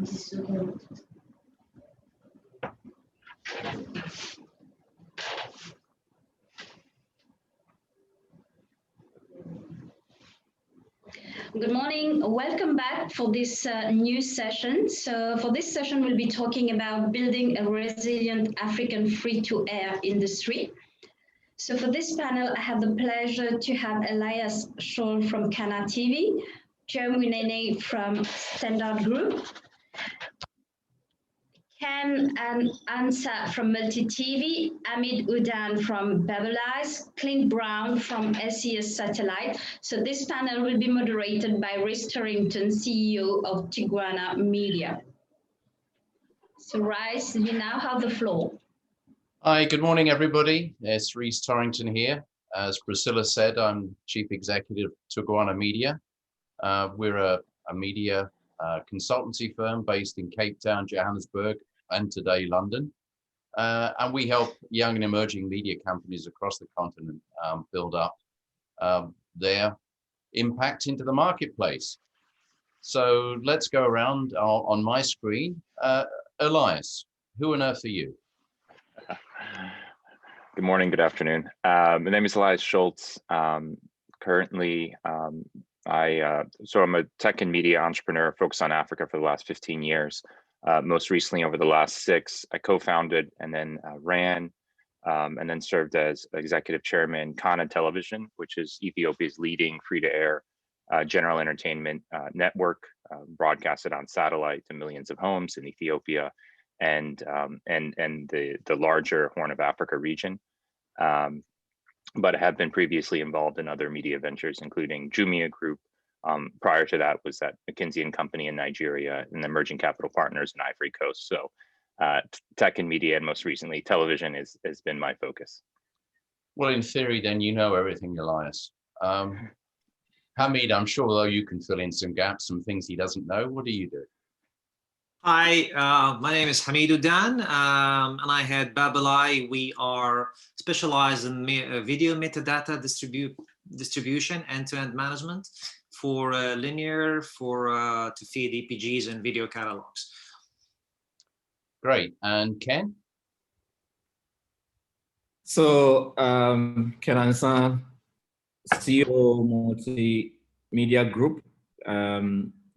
Good morning. Welcome back for this new session. So for this session, we'll be talking about building a resilient African free-to-air industry. So for this panel, I have the pleasure to have Elias Scholl from Kana TV, Joe Munene from Standard Group, Ken and Ansa from Multi TV, Hamid Udan from Babelize, Clint Brown from SES Satellite. So this panel will be moderated by Rhys Torrington, CEO of Tiguana Media. So Rhys, you now have the floor. Hi, good morning, everybody. It's Rhys Torrington here. As Priscilla said, I'm Chief Executive of Tiguana Media. We're a media consultancy firm based in Cape Town, Johannesburg, and today London. And we help young and emerging media companies across the continent build up their impact into the marketplace. So let's go around on my screen. Elias, who on earth are you? Good morning, good afternoon. My name is Elias Schultz. Currently, I'm a tech and media entrepreneur focused on Africa for the last 15 years. Most recently, over the last 6, I co-founded and then ran and then served as executive chairman Kana Television, which is Ethiopia's leading free-to-air general entertainment network, broadcasted on satellite to millions of homes in Ethiopia and the larger Horn of Africa region. But I have been previously involved in other media ventures, including Jumia Group. Prior to that was at McKinsey & Company in Nigeria and Emerging Capital Partners in Ivory Coast. So tech and media, and most recently television has been my focus. Well, in theory, then you know everything, Elias. Hamid, I'm sure though you can fill in some gaps, some things he doesn't know. What do you do? Hi, my name is Hamid Udan, and I head Babelai. We are specialized in video metadata distribution, end-to-end management for linear, to feed EPGs and video catalogs. Great. And Ken? So, Ken Ansa, CEO Multimedia Group.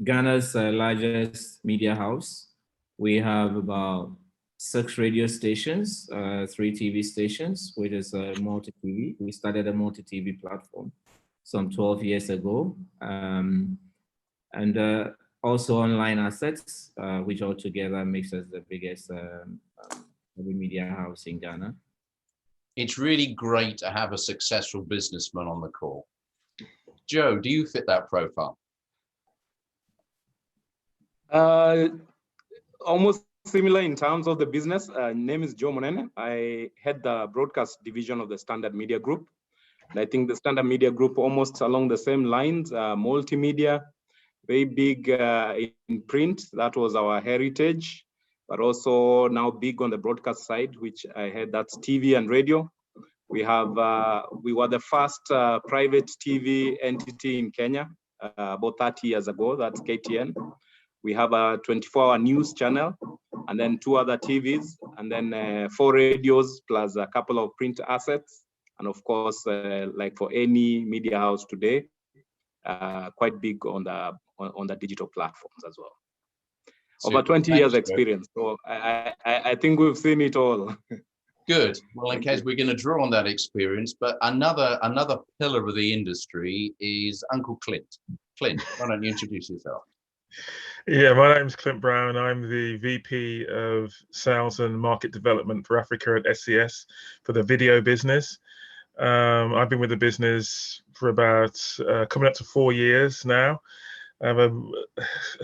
Ghana's largest media house. We have about 6 radio stations, 3 TV stations, which is multi-TV. We started a multi-TV platform some 12 years ago. And also online assets, which altogether makes us the biggest media house in Ghana. It's really great to have a successful businessman on the call. Joe, do you fit that profile? Almost similar in terms of the business. Name is Joe Munene. I head the broadcast division of the Standard Media Group. And I think the Standard Media Group almost along the same lines, multimedia, very big in print. That was our heritage, but also now big on the broadcast side, which I head, that's TV and radio. We were the first private TV entity in Kenya about 30 years ago, that's KTN. We have a 24-hour news channel, and then 2 other TVs, and then 4 radios, plus a couple of print assets. And of course, like for any media house today, quite big on the digital platforms as well. Over 20 years experience, so I think we've seen it all. Good. Well, in case we're going to draw on that experience, but another pillar of the industry is Uncle Clint. Clint, why don't you introduce yourself? Yeah, my name's Clint Brown. I'm the VP of Sales and Market Development for Africa at SES for the video business. I've been with the business for about coming up to 4 years now. I'm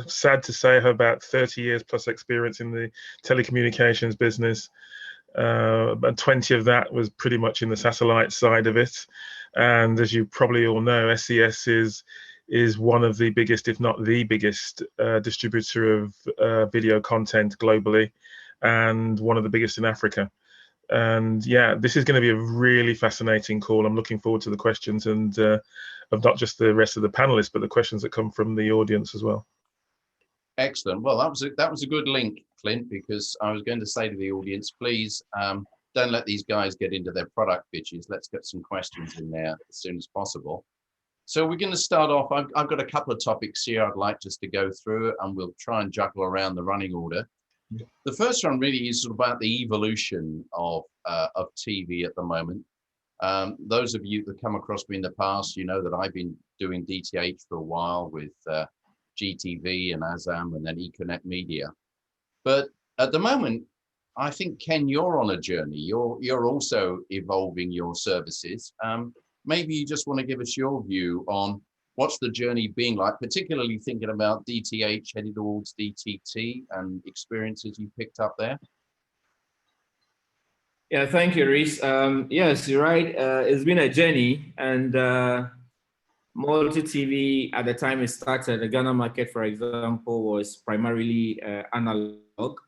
sad to say I have about 30 years plus experience in the telecommunications business. About 20 of that was pretty much in the satellite side of it. And as you probably all know, SES is one of the biggest, if not the biggest, distributor of video content globally, and one of the biggest in Africa. And yeah, this is going to be a really fascinating call. I'm looking forward to the questions and of not just the rest of the panelists, but the questions that come from the audience as well. Excellent. Well, that was a good link, Clint, because I was going to say to the audience, please don't let these guys get into their product pitches. Let's get some questions in there as soon as possible. So we're going to start off. I've got a couple of topics here I'd like just to go through, and we'll try and juggle around the running order. The first one really is about the evolution of TV at the moment. Those of you that come across me in the past, you know that I've been doing DTH for a while with GTV and Azam and then Econet Media. But at the moment, I think, Ken, you're on a journey. You're also evolving your services. Maybe you just want to give us your view on what's the journey being like, particularly thinking about DTH headed towards DTT and experiences you picked up there. Yeah, thank you, Reese. Yes, you're right. It's been a journey, and multi-TV at the time it started, the Ghana market, for example, was primarily analog.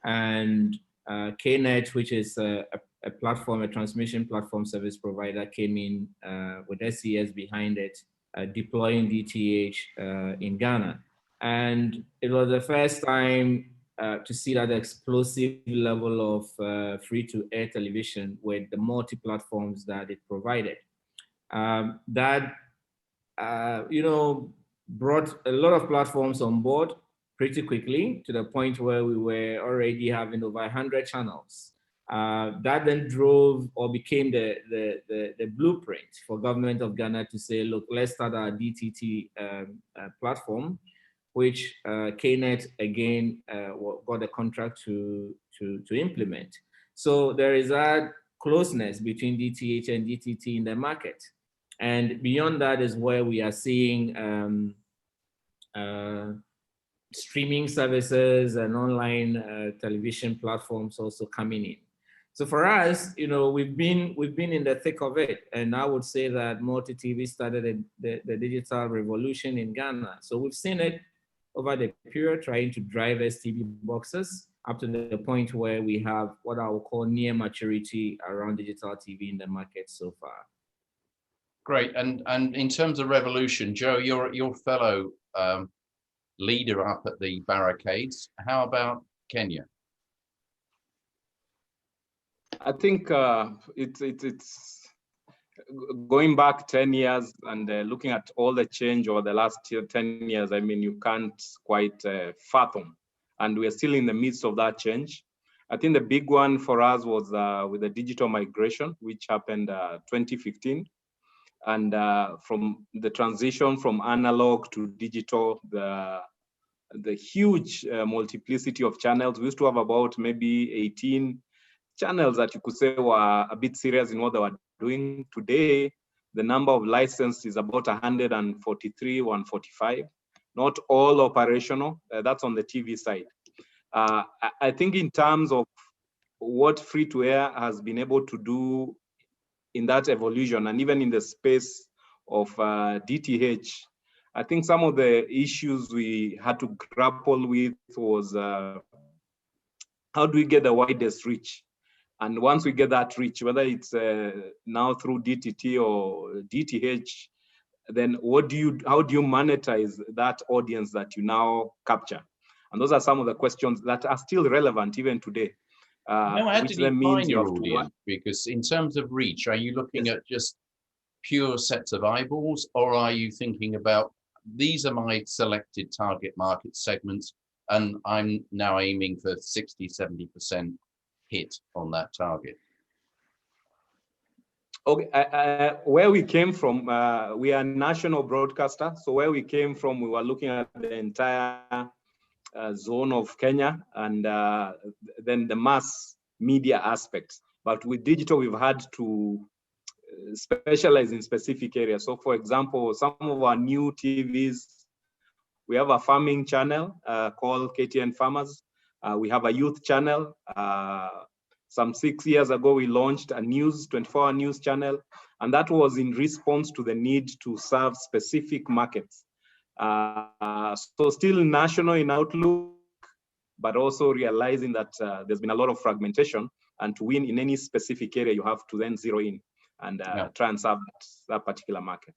And KNet, which is a platform, a transmission platform service provider, came in with SES behind it, deploying DTH in Ghana. And it was the first time to see that explosive level of free-to-air television with the multi-platforms that it provided. That brought a lot of platforms on board pretty quickly, to the point where we were already having over 100 channels. That then drove or became the blueprint for government of Ghana to say, look, let's start our DTT platform, which KNet again got a contract to implement. So there is that closeness between DTH and DTT in the market. And beyond that is where we are seeing streaming services and online television platforms also coming in. So for us, we've been in the thick of it, and I would say that multi-TV started the digital revolution in Ghana. So we've seen it over the period, trying to drive STV boxes up to the point where we have what I would call near maturity around digital TV in the market so far. Great, and in terms of revolution, Joe, your fellow leader up at the barricades. How about Kenya? I think it's going back 10 years and looking at all the change over the last 10 years. I mean, you can't quite fathom, and we're still in the midst of that change. I think the big one for us was with the digital migration, which happened 2015. And from the transition from analog to digital, the huge multiplicity of channels. We used to have about maybe 18 channels that you could say were a bit serious in what they were doing. Today, the number of licensed is about 143, 145. Not all operational. That's on the TV side. I think in terms of what free-to-air has been able to do in that evolution, and even in the space of DTH, I think some of the issues we had to grapple with was how do we get the widest reach? And once we get that reach, whether it's now through DTT or DTH, then how do you monetize that audience that you now capture? And those are some of the questions that are still relevant even today. How do you define your audience? Because in terms of reach, are you looking at just pure sets of eyeballs, or are you thinking about these are my selected target market segments and I'm now aiming for 60, 70% hit on that target? Okay, where we came from, we are a national broadcaster. So where we came from, we were looking at the entire zone of Kenya, and then the mass media aspects. But with digital, we've had to specialize in specific areas. So for example, some of our new TVs, we have a farming channel called KTN Farmers. We have a youth channel. Some 6 years ago, we launched a 24-hour news channel, and that was in response to the need to serve specific markets. So still national in outlook, but also realizing that there's been a lot of fragmentation, and to win in any specific area, you have to then zero in and try and serve that particular market.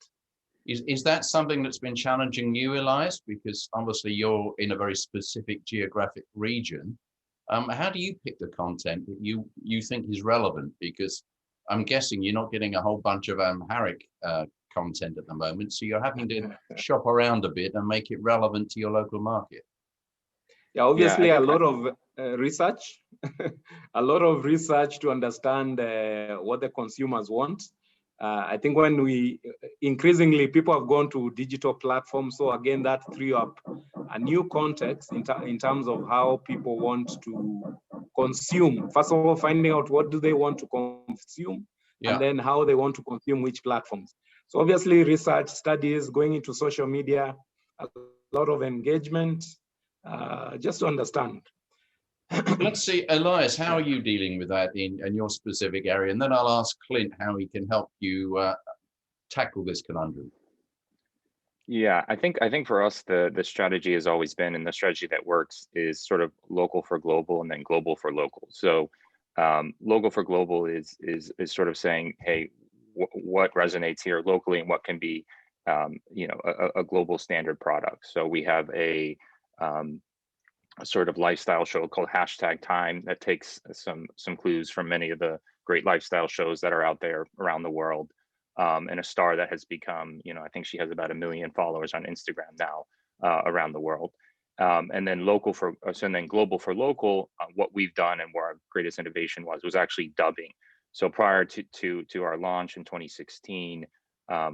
Is that something that's been challenging you, Elias? Because obviously you're in a very specific geographic region. How do you pick the content that you think is relevant? Because I'm guessing you're not getting a whole bunch of Amharic content at the moment, so you're having to shop around a bit and make it relevant to your local market. Yeah, obviously a lot of research, a lot of research to understand what the consumers want. I think when we increasingly people have gone to digital platforms, so again that threw up a new context in terms of how people want to consume. First of all, finding out what do they want to consume, and then how they want to consume which platforms. So obviously research, studies, going into social media, a lot of engagement, just to understand. Let's see, Elias, how are you dealing with that in your specific area? And then I'll ask Clint how he can help you tackle this conundrum. Yeah, I think for us, the strategy has always been, and the strategy that works is sort of local for global and then global for local. So local for global is sort of saying, hey, what resonates here locally and what can be, you know, a global standard product. So we have a sort of lifestyle show called #Time that takes some clues from many of the great lifestyle shows that are out there around the world, and a star that has become, you know, I think she has about 1 million followers on Instagram now around the world. And then global for local, what we've done and where our greatest innovation was actually dubbing. So prior to our launch in 2016,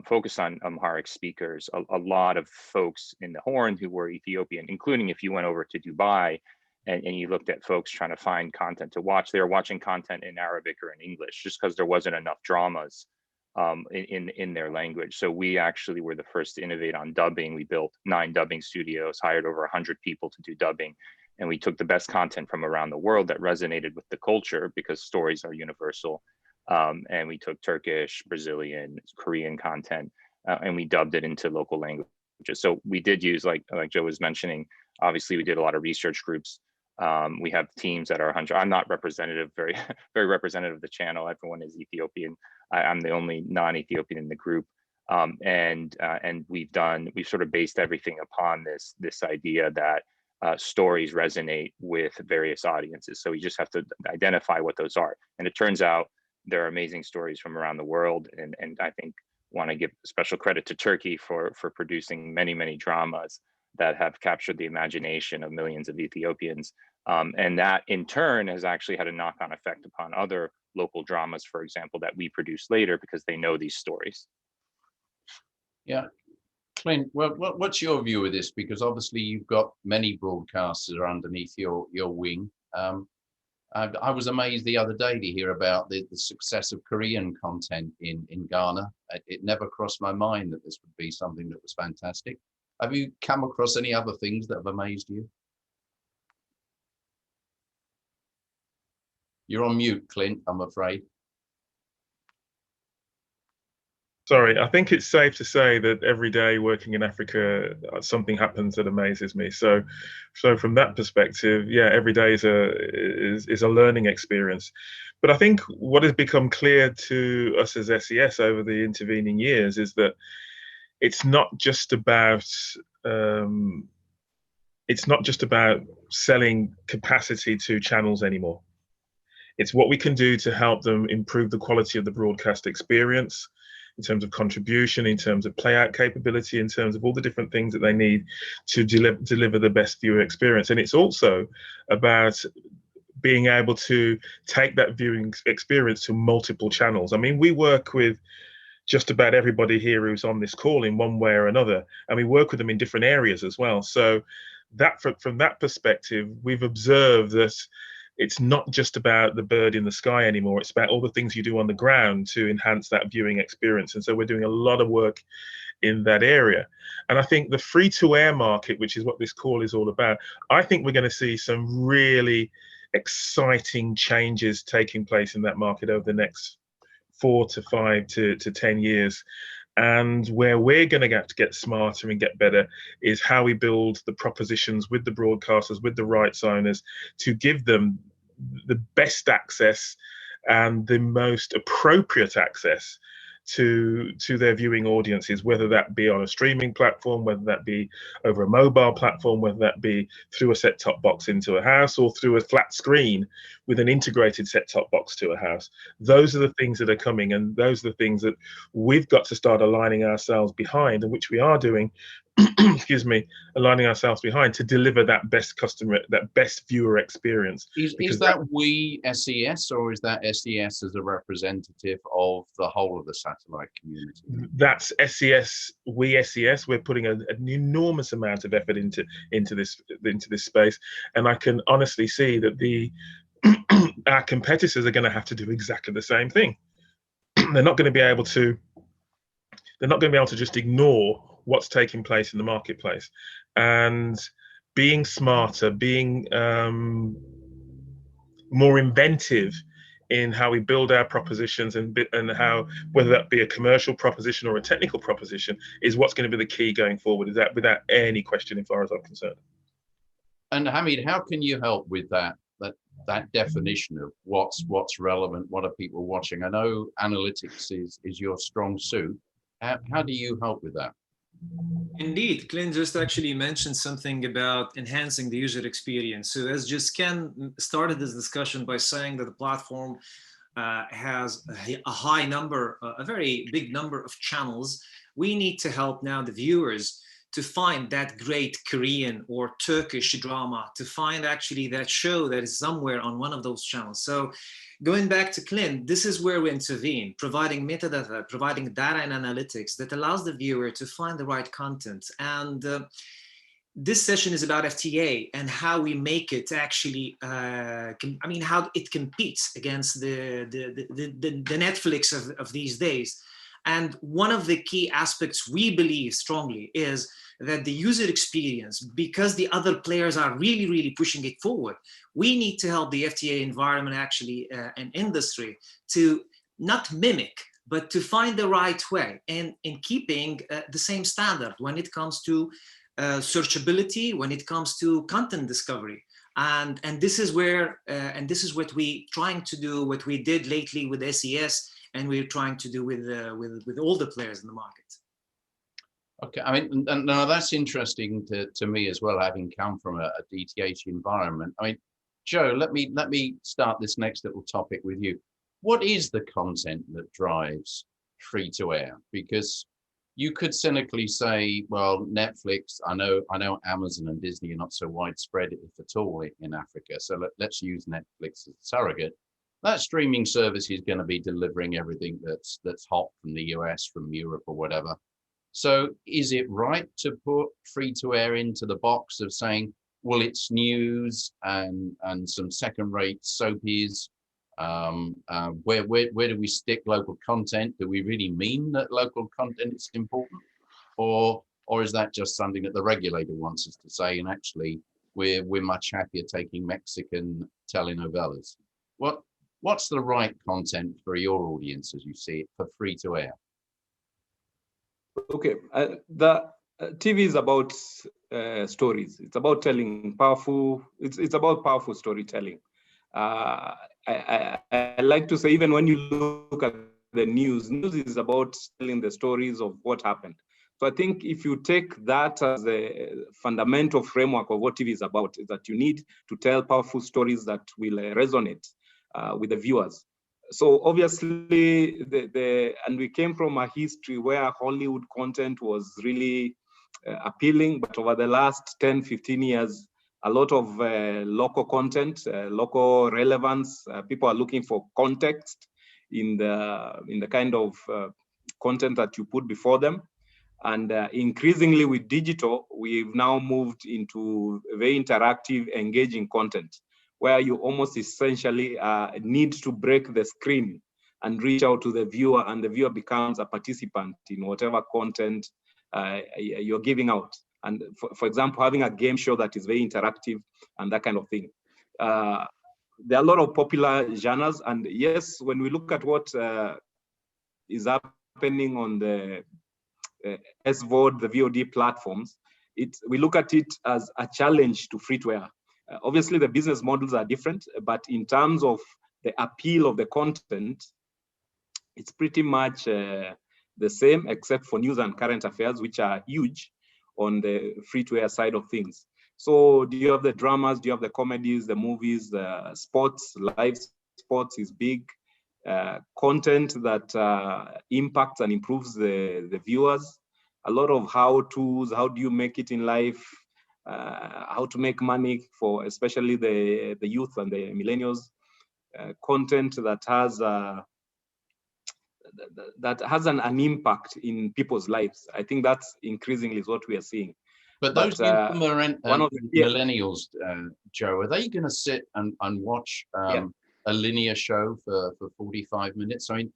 focused on Amharic speakers, a lot of folks in the Horn who were Ethiopian, including if you went over to Dubai and you looked at folks trying to find content to watch, they were watching content in Arabic or in English just because there wasn't enough dramas in their language. So we actually were the first to innovate on dubbing. We built 9 dubbing studios, hired over 100 people to do dubbing. And we took the best content from around the world that resonated with the culture because stories are universal. And we took Turkish, Brazilian, Korean content, and we dubbed it into local languages. So we did use, like Joe was mentioning, obviously we did a lot of research groups. We have teams that are 100. I'm not representative, very representative of the channel. Everyone is Ethiopian. I'm the only non-Ethiopian in the group. And we've sort of based everything upon this idea that stories resonate with various audiences. So we just have to identify what those are. And it turns out there are amazing stories from around the world. And I think want to give special credit to Turkey for producing many dramas that have captured the imagination of millions of Ethiopians. And that in turn has actually had a knock-on effect upon other local dramas, for example, that we produce later because they know these stories. Yeah. Clint, well, what's your view of this? Because obviously you've got many broadcasters underneath your wing. I was amazed the other day to hear about the success of Korean content in Ghana. It never crossed my mind that this would be something that was fantastic. Have you come across any other things that have amazed you? You're on mute, Clint, I'm afraid. Sorry, I think it's safe to say that every day working in Africa, something happens that amazes me. So from that perspective, yeah, every day is a learning experience. But I think what has become clear to us as SES over the intervening years is that it's not just about selling capacity to channels anymore. It's what we can do to help them improve the quality of the broadcast experience, in terms of contribution, in terms of playout capability, in terms of all the different things that they need to deliver the best viewer experience. And it's also about being able to take that viewing experience to multiple channels. I mean, we work with just about everybody here who's on this call in one way or another, and we work with them in different areas as well. So that from that perspective, we've observed that it's not just about the bird in the sky anymore. It's about all the things you do on the ground to enhance that viewing experience. And so we're doing a lot of work in that area. And I think the free-to-air market, which is what this call is all about, I think we're going to see some really exciting changes taking place in that market over the next 4 to 5 to 10 years. And where we're going to have to get smarter and get better is how we build the propositions with the broadcasters, with the rights owners, to give them the best access and the most appropriate access to their viewing audiences, whether that be on a streaming platform, whether that be over a mobile platform, whether that be through a set-top box into a house, or through a flat screen with an integrated set-top box to a house. Those are the things that are coming, and those are the things that we've got to start aligning ourselves behind, and which we are doing, excuse me, aligning ourselves behind to deliver that best customer, that best viewer experience. Is that we SES, or is that SES as a representative of the whole of the satellite community? That's SES. We SES. We're putting an enormous amount of effort into this space, and I can honestly see that our competitors are going to have to do exactly the same thing. They're not going to be able to just ignore what's taking place in the marketplace, and being smarter, being more inventive in how we build our propositions, and how, whether that be a commercial proposition or a technical proposition, is what's going to be the key going forward. Is that without any question, as far as I'm concerned. And Hamid, how can you help with that definition of what's relevant, what are people watching? I know analytics is your strong suit. How do you help with that? Indeed, Clint just actually mentioned something about enhancing the user experience. So as just Ken started this discussion by saying that the platform has a high number, a very big number of channels, we need to help now the viewers to find that great Korean or Turkish drama, to find actually that show that is somewhere on one of those channels. So going back to Clint, this is where we intervene, providing metadata, providing data and analytics that allows the viewer to find the right content. And this session is about FTA and how we make it actually, how it competes against the Netflix of these days. And one of the key aspects we believe strongly is that the user experience, because the other players are really, really pushing it forward, we need to help the FTA environment actually and industry to not mimic, but to find the right way, and in keeping the same standard when it comes to searchability, when it comes to content discovery. And this is where, and this is what we trying to do, what we did lately with SES, and we're trying to do with all the players in the market. Okay, I mean, and now that's interesting to me as well, having come from a DTH environment. I mean, Joe, let me start this next little topic with you. What is the content that drives free to air? Because you could cynically say, well, Netflix, I know Amazon and Disney are not so widespread, if at all, in Africa. So let's use Netflix as a surrogate. That streaming service is going to be delivering everything that's hot from the US, from Europe, or whatever. So is it right to put free to air into the box of saying, well, it's news and some second-rate soapies? Where do we stick local content? Do we really mean that local content is important, or is that just something that the regulator wants us to say? And actually, we're much happier taking Mexican telenovelas. What's the right content for your audience as you see it for free to air? Okay, the TV is about stories. It's about telling powerful. It's about powerful storytelling. I like to say, even when you look at the news is about telling the stories of what happened. So I think if you take that as a fundamental framework of what TV is about, is that you need to tell powerful stories that will resonate with the viewers. So obviously, and we came from a history where Hollywood content was really appealing, but over the last 10, 15 years, a lot of local content, local relevance, people are looking for context in the kind of content that you put before them. And increasingly with digital, we've now moved into very interactive, engaging content, where you almost essentially need to break the screen and reach out to the viewer, and the viewer becomes a participant in whatever content you're giving out. And for example, having a game show that is very interactive and that kind of thing. There are a lot of popular genres, and yes, when we look at what is happening on the SVOD, the VOD platforms, we look at it as a challenge to free-to-air. Obviously, the business models are different, but in terms of the appeal of the content, it's pretty much the same, except for news and current affairs, which are huge on the free-to-air side of things. So do you have the dramas? Do you have the comedies, the movies, the sports? Live sports is big. Content that impacts and improves the viewers. A lot of how-tos, how do you make it in life, how to make money for especially the youth and the millennials. Content that has an impact in people's lives. I think that's increasingly is what we are seeing. But those millennials, Joe, are they going to sit and watch a linear show for 45 minutes? I mean,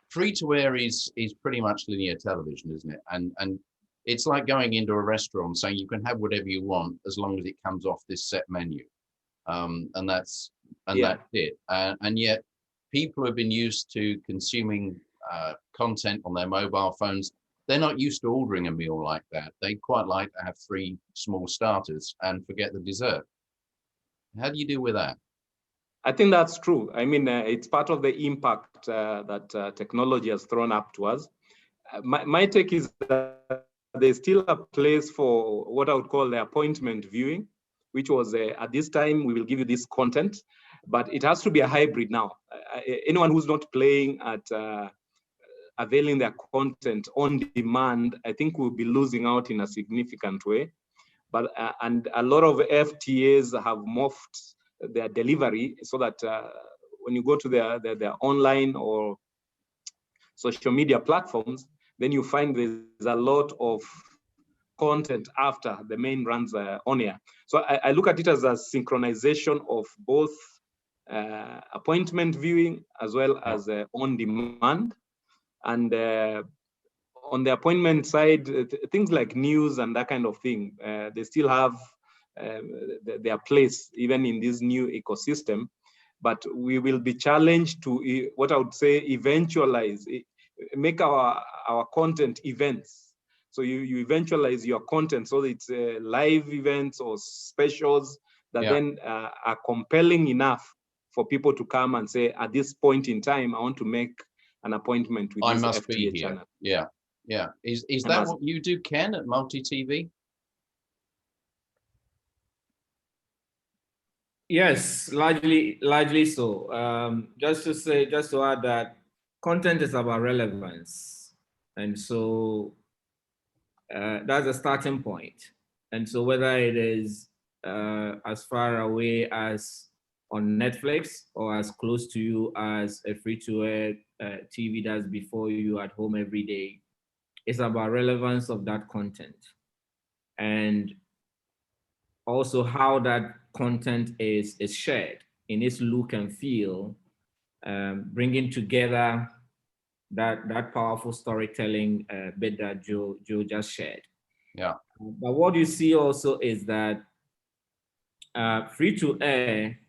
free to air is pretty much linear television, isn't it? And it's like going into a restaurant saying you can have whatever you want as long as it comes off this set menu, and that's it. And yet, people have been used to consuming content on their mobile phones. They're not used to ordering a meal like that. They quite like to have 3 small starters and forget the dessert. How do you deal with that? I think that's true. I mean, it's part of the impact that technology has thrown up to us. My take is that there's still a place for what I would call the appointment viewing, which was at this time, we will give you this content, but it has to be a hybrid now. Anyone who's not playing at availing their content on demand, I think we'll be losing out in a significant way. But and a lot of FTAs have morphed their delivery so that when you go to their online or social media platforms, then you find there's a lot of content after the main runs on air. So I look at it as a synchronization of both appointment viewing as well as on demand. And on the appointment side, things like news and that kind of thing, they still have their place even in this new ecosystem. But we will be challenged to what I would say eventualize, make our content events. So you eventualize your content so it's live events or specials that then are compelling enough for people to come and say, at this point in time, I want to make an appointment with this FTA channel. Yeah. Is that what you do, Ken, at Multi TV? Yes, largely so. Just to add that content is about relevance, and so that's a starting point. And so whether it is as far away as on Netflix or as close to you as a free-to-air TV that's before you at home every day, it's about relevance of that content, and also how that content is shared in its look and feel, bringing together that powerful storytelling bit that Joe just shared. Yeah. But what you see also is that free to air,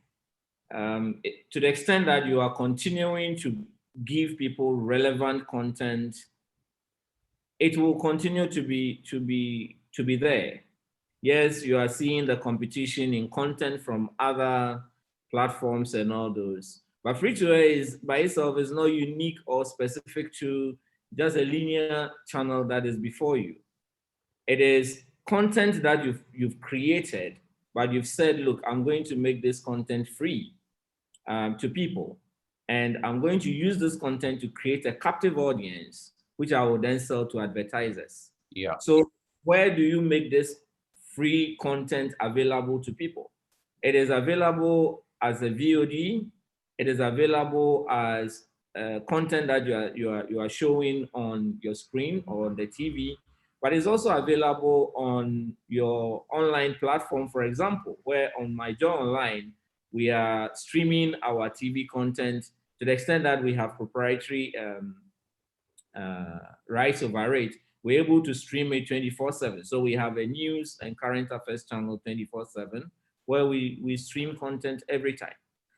to the extent that you are continuing to give people relevant content, it will continue to be there. Yes, you are seeing the competition in content from other platforms and all those. But free to air is by itself is not unique or specific to just a linear channel that is before you. It is content that you've created, but you've said, look, I'm going to make this content free to people. And I'm going to use this content to create a captive audience, which I will then sell to advertisers. Yeah. So where do you make this free content available to people? It is available as a VOD. It is available as content that you are showing on your screen or the TV, but it's also available on your online platform, for example, where on My Joy Online, we are streaming our TV content to the extent that we have proprietary rights over it. We're able to stream it 24/7. So we have a news and current affairs channel 24/7, where we stream content every time.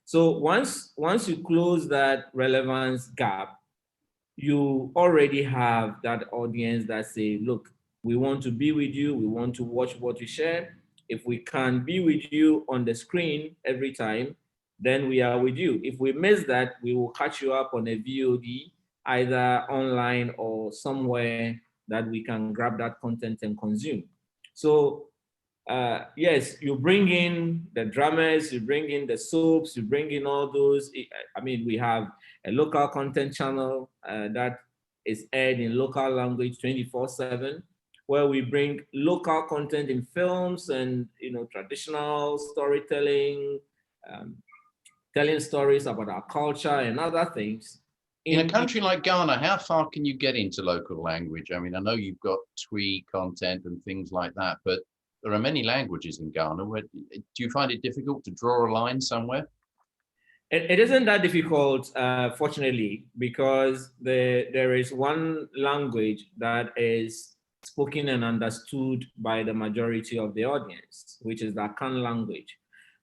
So once you close that relevance gap, you already have that audience that say, look, we want to be with you. We want to watch what you share. If we can be with you on the screen every time, then we are with you. If we miss that, we will catch you up on a VOD, either online or somewhere that we can grab that content and consume. So yes, you bring in the dramas, you bring in the soaps, you bring in all those. I mean, we have a local content channel that is aired in local language 24/7, where we bring local content in films and traditional storytelling, telling stories about our culture and other things. In a country like Ghana, how far can you get into local language? I mean, I know you've got Twi content and things like that, but there are many languages in Ghana. Do you find it difficult to draw a line somewhere? It isn't that difficult, fortunately, because there is one language that is spoken and understood by the majority of the audience, which is the Akan language.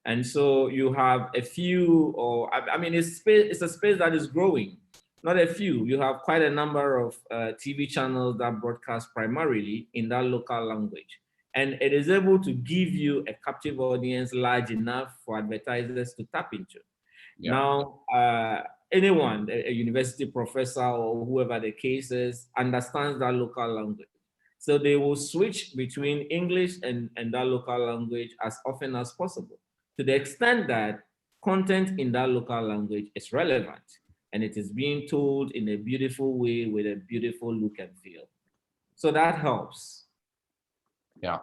And so you have a few, or I mean, it's a space that is growing. Not a few. You have quite a number of TV channels that broadcast primarily in that local language. And it is able to give you a captive audience large enough for advertisers to tap into. Yeah. Now, anyone, a university professor or whoever the case is, understands that local language. So they will switch between English and that local language as often as possible, to the extent that content in that local language is relevant and it is being told in a beautiful way with a beautiful look and feel. So that helps. Yeah.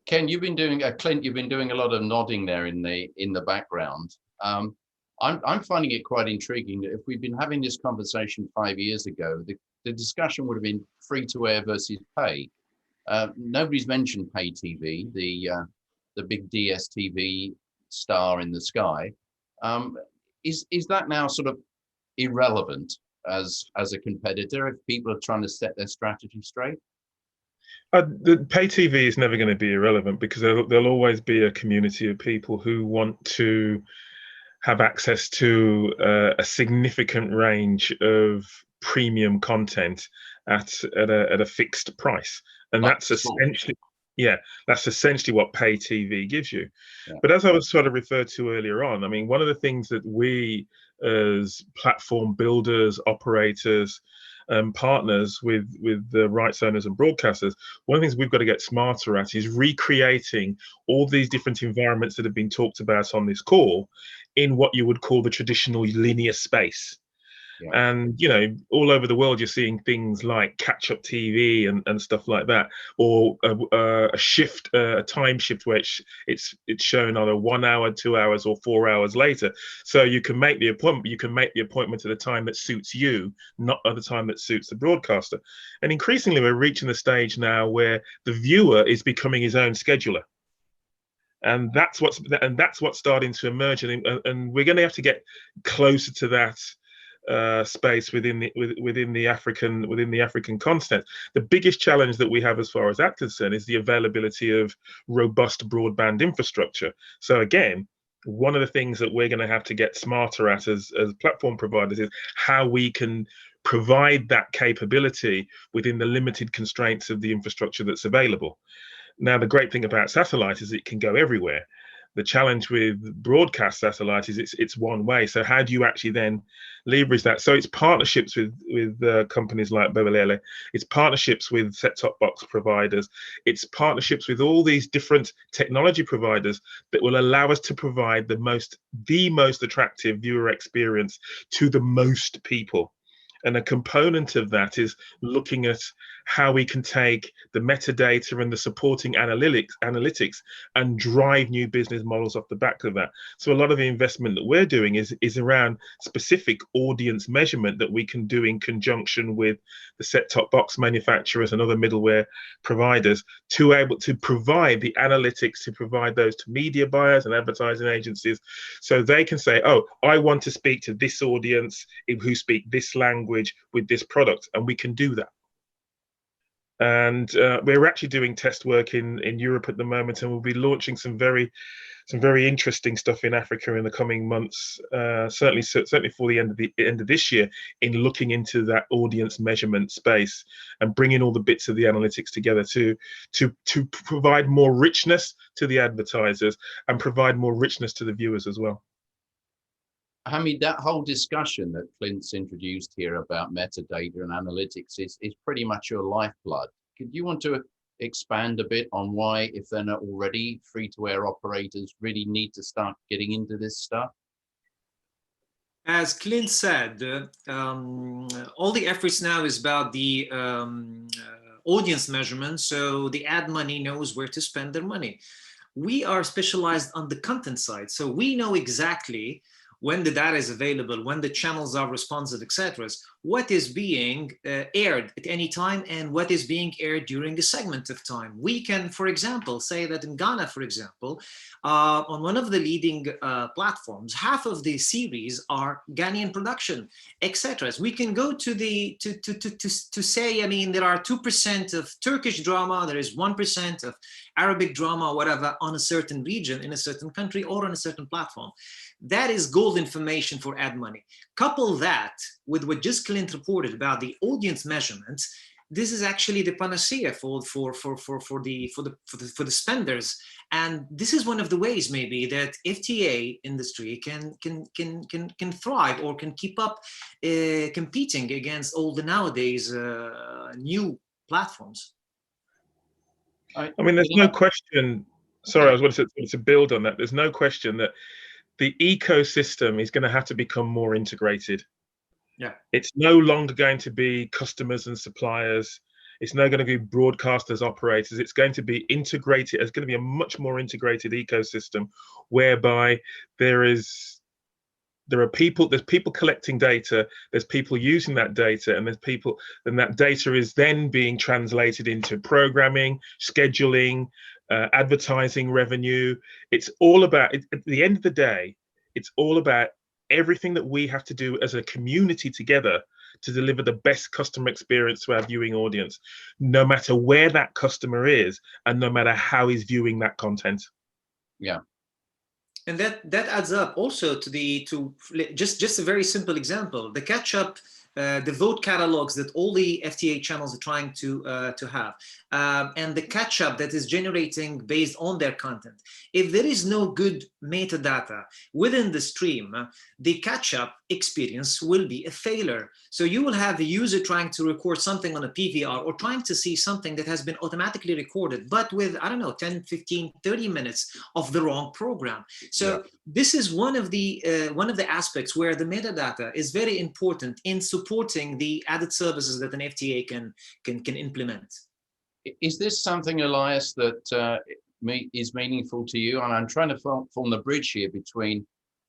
Ken, you've been doing Clint, you've been doing a lot of nodding there in the background. I'm finding it quite intriguing that if we'd been having this conversation 5 years ago, the discussion would have been free to air versus pay. Nobody's mentioned pay TV, the big DSTV star in the sky. Is that now sort of irrelevant as a competitor if people are trying to set their strategy straight? The pay TV is never going to be irrelevant because there'll always be a community of people who want to have access to a significant range of premium content at a fixed price, and that's essentially what pay TV gives you. Yeah. But as I was sort of referred to earlier on, I mean, one of the things that we as platform builders, operators, partners with the rights owners and broadcasters, one of the things we've got to get smarter at is recreating all these different environments that have been talked about on this call in what you would call the traditional linear space. Yeah. And all over the world you're seeing things like catch-up TV and stuff like that, or a time shift where it's shown either 1 hour, 2 hours, or 4 hours later. So you can make the appointment. You can make the appointment at a time that suits you, not at the time that suits the broadcaster. And increasingly, we're reaching the stage now where the viewer is becoming his own scheduler. And that's what's starting to emerge, and we're going to have to get closer to that space within the African continent. The biggest challenge that we have as far as that's concerned is the availability of robust broadband infrastructure. So again, one of the things that we're going to have to get smarter at as platform providers is how we can provide that capability within the limited constraints of the infrastructure that's available. Now, the great thing about satellite is it can go everywhere. The challenge with broadcast satellite is it's one way. So how do you actually then leverage that? So it's partnerships with companies like Bebelele. It's partnerships with set-top box providers. It's partnerships with all these different technology providers that will allow us to provide the most attractive viewer experience to the most people. And a component of that is looking at how we can take the metadata and the supporting analytics and drive new business models off the back of that. So a lot of the investment that we're doing is around specific audience measurement that we can do in conjunction with the set-top box manufacturers and other middleware providers to able to provide the analytics, to provide those to media buyers and advertising agencies, so they can say, oh, I want to speak to this audience who speak this language with this product, and we can do that. And we're actually doing test work in Europe at the moment, and we'll be launching some very interesting stuff in Africa in the coming months. Certainly for the end of this year, in looking into that audience measurement space and bringing all the bits of the analytics together to provide more richness to the advertisers and provide more richness to the viewers as well. Hamid, that whole discussion that Clint's introduced here about metadata and analytics is pretty much your lifeblood. Could you want to expand a bit on why, if they're not already, free-to-air operators really need to start getting into this stuff? As Clint said, all the efforts now is about the audience measurement, so the ad money knows where to spend their money. We are specialized on the content side, so we know exactly when the data is available, when the channels are responsive, etc., what is being aired at any time and what is being aired during a segment of time. We can, for example, say that in Ghana, for example, on one of the leading platforms, half of the series are Ghanaian production, etc. We can go to the to say, I mean, there are 2% of Turkish drama, there is 1% of Arabic drama, whatever, on a certain region, in a certain country, or on a certain platform. That is gold information for ad money. Couple that with what just Clint reported about the audience measurements. This is actually the panacea for the spenders, and this is one of the ways maybe that FTA industry can thrive or can keep up competing against all the nowadays new platforms. I mean, there's no question. Sorry, I was going to build on that. There's no question that the ecosystem is going to have to become more integrated. Yeah, it's no longer going to be customers and suppliers. It's now going to be broadcasters, operators. It's going to be integrated. It's going to be a much more integrated ecosystem, whereby there's people collecting data, there's people using that data, and that data is then being translated into programming, scheduling, advertising revenue. It's all about, at the end of the day, it's all about everything that we have to do as a community together to deliver the best customer experience to our viewing audience, no matter where that customer is and no matter how he's viewing that content. Yeah. And that adds up also to just a very simple example, the catch up, the vote catalogs that all the FTA channels are trying to have, and the catch up that is generating based on their content. If there is no good metadata within the stream, the catch up experience will be a failure. So you will have a user trying to record something on a PVR or trying to see something that has been automatically recorded, but with, I don't know, 10, 15, 30 minutes of the wrong program. So this is one of the aspects where the metadata is very important in supporting the added services that an FTA can implement. Is this something, Elias, that is meaningful to you? And I'm trying to form the bridge here between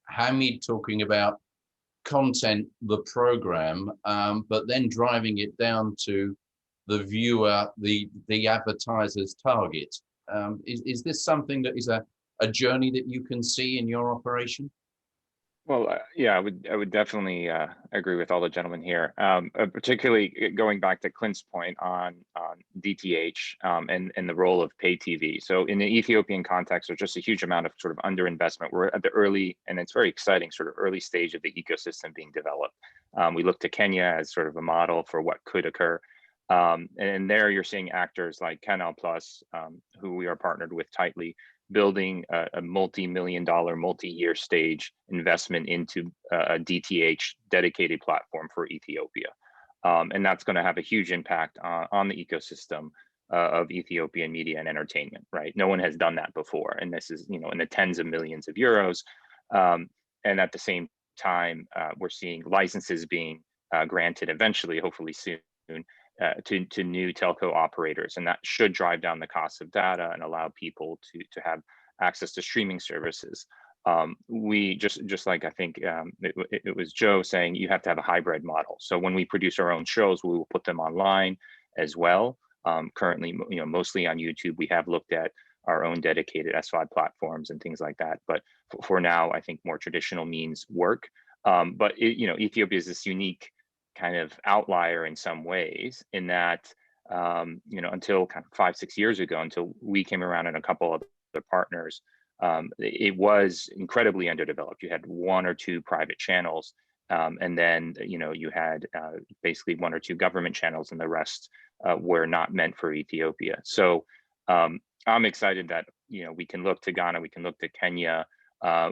Hamid talking about content, the program, but then driving it down to the viewer, the advertiser's target. Is this something that is a journey that you can see in your operation? Well, yeah, I would definitely agree with all the gentlemen here, particularly going back to Clint's point on DTH and the role of pay TV. So in the Ethiopian context, there's just a huge amount of sort of underinvestment. We're at the early, and it's very exciting, sort of early stage of the ecosystem being developed. We look to Kenya as sort of a model for what could occur. And there you're seeing actors like Canal Plus, who we are partnered with tightly, building a multi-million-dollar, multi-year stage investment into a DTH dedicated platform for Ethiopia. And that's going to have a huge impact on the ecosystem of Ethiopian media and entertainment, right? No one has done that before. And this is, in the tens of millions of euros. And at the same time, we're seeing licenses being granted eventually, hopefully soon, to new telco operators, and that should drive down the cost of data and allow people to have access to streaming services. We just like, I think it was Joe saying, you have to have a hybrid model. So when we produce our own shows, we will put them online as well. Currently, mostly on YouTube. We have looked at our own dedicated SVOD platforms and things like that. But for now, I think more traditional means work. But Ethiopia is this unique kind of outlier in some ways, in that until kind of 5-6 years ago, until we came around and a couple of other partners, it was incredibly underdeveloped. You had 1 or 2 private channels, and then you had basically 1 or 2 government channels, and the rest were not meant for Ethiopia. So I'm excited that we can look to Ghana, we can look to Kenya,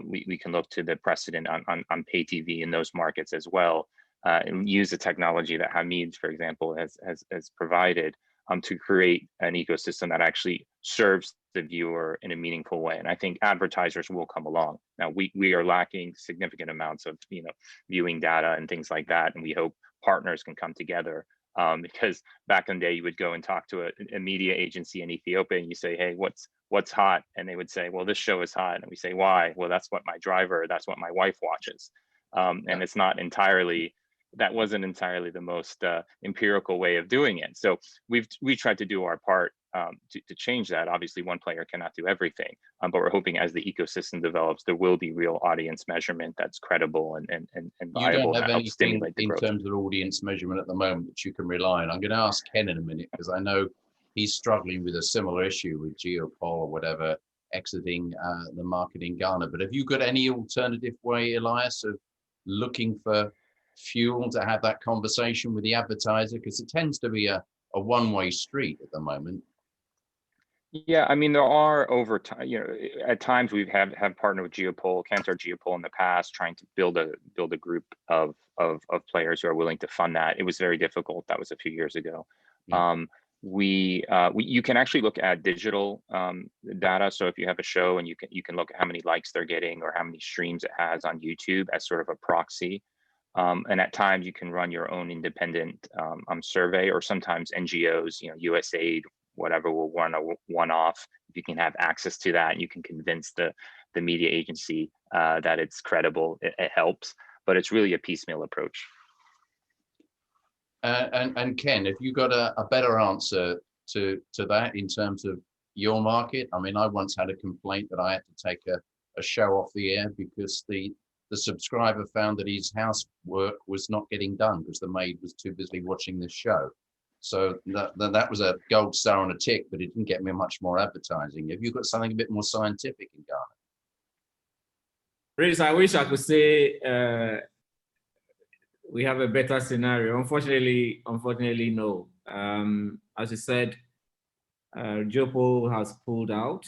we can look to the precedent on pay TV in those markets as well, and use the technology that Hamid, for example, has provided to create an ecosystem that actually serves the viewer in a meaningful way. And I think advertisers will come along. Now, we are lacking significant amounts of viewing data and things like that, and we hope partners can come together. Because back in the day, you would go and talk to a media agency in Ethiopia, and you say, "Hey, what's hot?" And they would say, "Well, this show is hot." And we say, "Why?" "Well, that's what my driver, that's what my wife watches." And it's not entirely, that wasn't entirely the most empirical way of doing it. So we tried to do our part to change that. Obviously, one player cannot do everything, but we're hoping as the ecosystem develops, there will be real audience measurement that's credible and viable. You don't have that helps anything stimulate the in growth. terms of audience measurement at the moment that you can rely on. I'm going to ask Ken in a minute, because I know he's struggling with a similar issue with Geopol or whatever exiting the market in Ghana. But have you got any alternative way, Elias, of looking for fuel to have that conversation with the advertiser? Because it tends to be a one-way street at the moment. Yeah, I mean, there are over time, at times we've have partnered with Geopol, Kantar Geopol in the past, trying to build a group of players who are willing to fund that. It was very difficult. That was a few years ago. Yeah. You can actually look at digital data. So if you have a show and you can look at how many likes they're getting or how many streams it has on YouTube as sort of a proxy. And at times you can run your own independent survey, or sometimes NGOs, USAID, whatever, will run a one-off. If you can have access to that, you can convince the media agency that it's credible. It helps, but it's really a piecemeal approach. And Ken, have you got a better answer to that in terms of your market? I mean, I once had a complaint that I had to take a show off the air because the subscriber found that his housework was not getting done because the maid was too busy watching the show. So that was a gold star on a tick, but it didn't get me much more advertising. Have you got something a bit more scientific in Ghana? Rich, I wish I could say we have a better scenario. Unfortunately, no. As you said, Geopol has pulled out,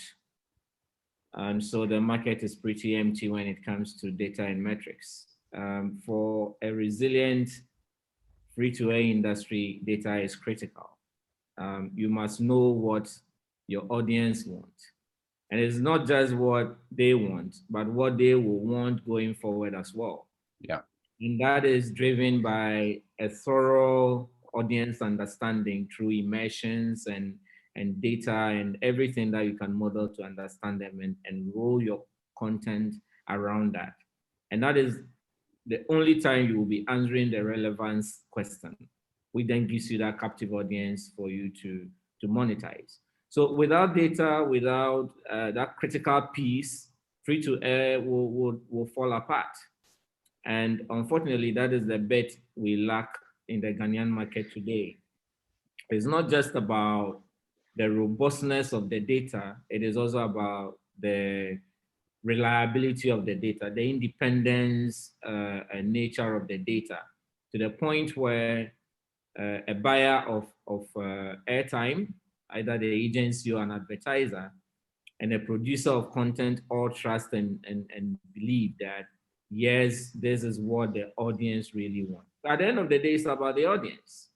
and so the market is pretty empty when it comes to data and metrics. For a resilient free-to-air industry, data is critical. You must know what your audience wants. And it's not just what they want, but what they will want going forward as well. Yeah. And that is driven by a thorough audience understanding through immersions and data and everything that you can model to understand them and roll your content around that. And that is the only time you will be answering the relevance question, which then gives you that captive audience for you to monetize. So without data, without that critical piece, free-to-air will fall apart. And unfortunately, that is the bet we lack in the Ghanaian market today. It's not just about the robustness of the data, it is also about the reliability of the data, the independence and nature of the data, to the point where a buyer of airtime, either the agency or an advertiser, and a producer of content all trust and believe that, yes, this is what the audience really wants. At the end of the day, it's about the audience.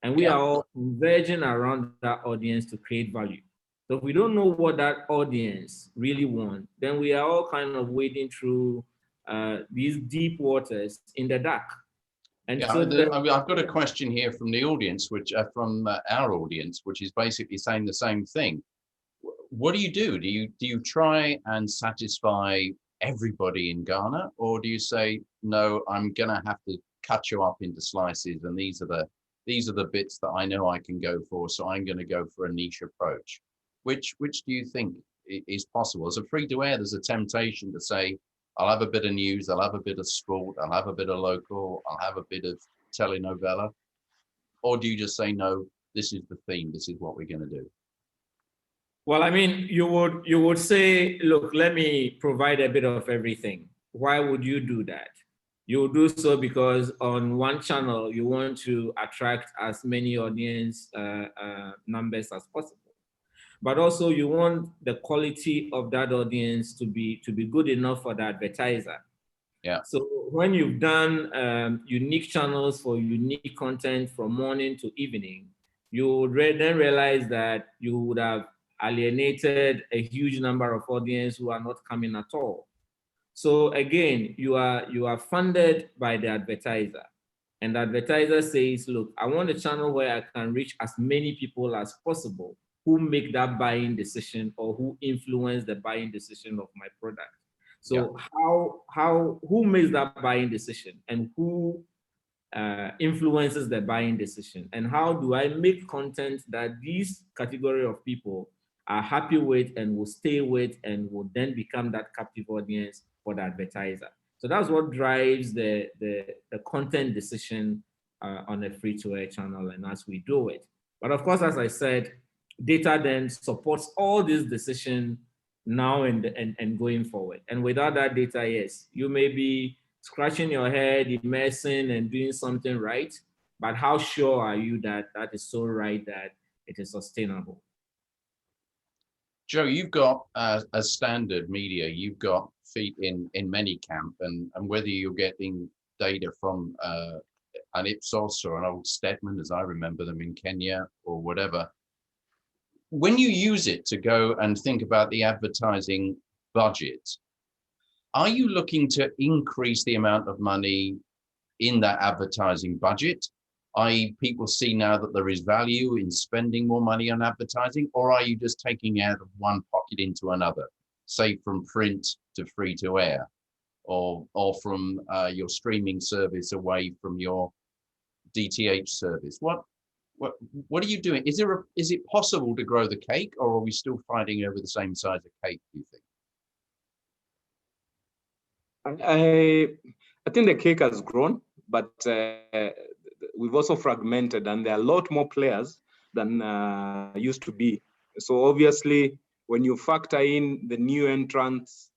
And we are all converging around that audience to create value. So if we don't know what that audience really wants, then we are all kind of wading through these deep waters in the dark. And yeah, so I've got a question here from the audience, which from our audience, which is basically saying the same thing. What do you do? Do you try and satisfy everybody in Ghana, or do you say, no, I'm gonna have to cut you up into slices, and these are the bits that I know I can go for, so I'm going to go for a niche approach? Which do you think is possible? As a free-to-air, there's a temptation to say, I'll have a bit of news, I'll have a bit of sport, I'll have a bit of local, I'll have a bit of telenovela. Or do you just say, no, this is the theme, this is what we're going to do? Well, I mean, you would say, look, let me provide a bit of everything. Why would you do that? You will do so because on one channel, you want to attract as many audience numbers as possible. but also you want the quality of that audience to be good enough for the advertiser. Yeah. So when you've done unique channels for unique content from morning to evening, you would then realize that you would have alienated a huge number of audience who are not coming at all. So again, you are funded by the advertiser. And the advertiser says, look, I want a channel where I can reach as many people as possible who make that buying decision or who influence the buying decision of my product. So who makes that buying decision and who influences the buying decision? And how do I make content that this category of people are happy with and will stay with and will then become that captive audience for the advertiser? So that's what drives the content decision on a free-to-air channel and as we do it. But of course, as I said, data then supports all these decisions now and going forward. And without that data, yes, you may be scratching your head, immersing and doing something right, but how sure are you that that is so right that it is sustainable? Joe, you've got a standard media, you've got feet in many camp, and whether you're getting data from an Ipsos or an old Stedman, as I remember them in Kenya or whatever, when you use it to go and think about the advertising budget, are you looking to increase the amount of money in that advertising budget? I.e., people see now that there is value in spending more money on advertising, or are you just taking out of one pocket into another, say from print to free to air, or from your streaming service away from your DTH service? What are you doing? Is it possible to grow the cake, or are we still fighting over the same size of cake, do you think? I think the cake has grown, but we've also fragmented, and there are a lot more players than used to be. So obviously, when you factor in the new entrants,